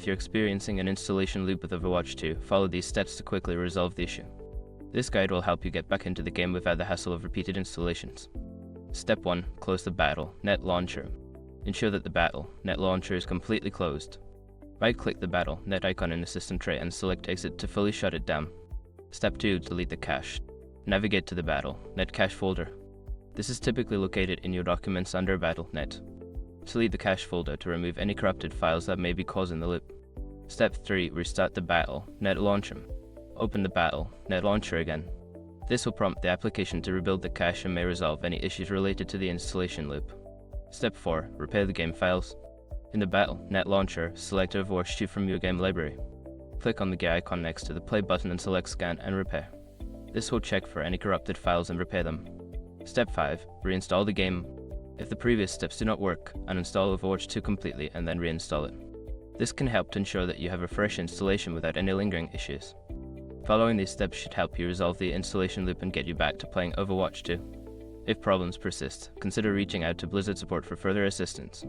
you're experiencing an installation loop with Overwatch 2, follow these steps to quickly resolve the issue. This guide will help you get back into the game without the hassle of repeated installations. Step 1. Close the Battle.net launcher. Ensure that the Battle.net launcher is completely closed. Right-click the Battle.net icon in the system tray and select Exit to fully shut it down. Step 2. Delete the cache. Navigate to the Battle.net cache folder. This is typically located in your documents under Battle.net. Delete the cache folder to remove any corrupted files that may be causing the loop. Step 3. Restart the Battle.net launcher. Open the Battle.net launcher again. This will prompt the application to rebuild the cache and may resolve any issues related to the installation loop. Step 4. Repair the game files. In the Battle.net launcher, select Overwatch 2 from your game library. Click on the gear icon next to the play button and select Scan and Repair. This will check for any corrupted files and repair them. Step 5. Reinstall the game. If the previous steps do not work, uninstall Overwatch 2 completely and then reinstall it. This can help to ensure that you have a fresh installation without any lingering issues. Following these steps should help you resolve the installation loop and get you back to playing Overwatch 2. If problems persist, consider reaching out to Blizzard support for further assistance.